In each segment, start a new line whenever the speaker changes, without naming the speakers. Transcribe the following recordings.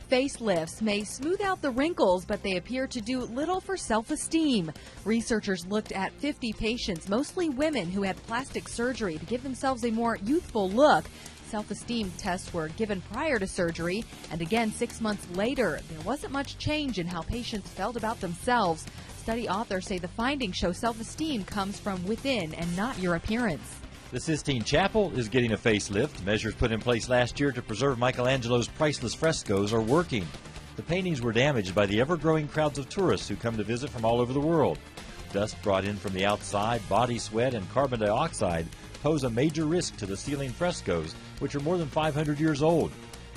facelifts may smooth out the wrinkles, but they appear to do little for self-esteem. Researchers looked at 50 patients, mostly women, who had plastic surgery to give themselves a more youthful look. Self-esteem tests were given prior to surgery, and again 6 months later. There wasn't much change in how patients felt about themselves. Study authors say the findings show self-esteem comes from within and not your appearance.
The Sistine Chapel is getting a facelift. Measures put in place last year to preserve Michelangelo's priceless frescoes are working. The paintings were damaged by the ever-growing crowds of tourists who come to visit from all over the world. Dust brought in from the outside, body sweat, and carbon dioxide pose a major risk to the ceiling frescoes, which are more than 500 years old.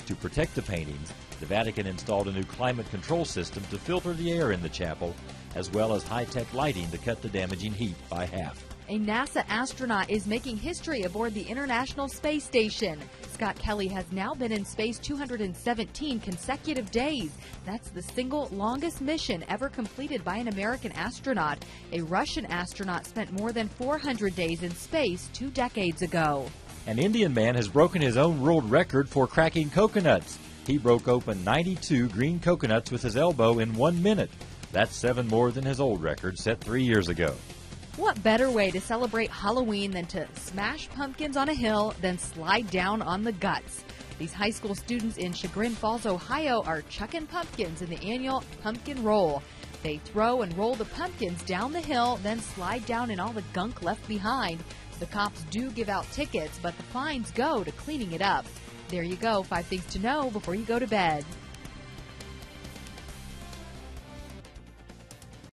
To protect the paintings, the Vatican installed a new climate control system to filter the air in the chapel, as well as high-tech lighting to cut the damaging heat by half.
A NASA astronaut is making history aboard the International Space Station. Scott Kelly has now been in space 217 consecutive days. That's the single longest mission ever completed by an American astronaut. A Russian astronaut spent more than 400 days in space 2 decades ago.
An Indian man has broken his own world record for cracking coconuts. He broke open 92 green coconuts with his elbow in 1 minute. That's 7 more than his old record set 3 years ago.
What better way to celebrate Halloween than to smash pumpkins on a hill, then slide down on the guts? These high school students in Chagrin Falls, Ohio are chucking pumpkins in the annual Pumpkin Roll. They throw and roll the pumpkins down the hill, then slide down in all the gunk left behind. The cops do give out tickets, but the fines go to cleaning it up. There you go, 5 things to know before you go to bed.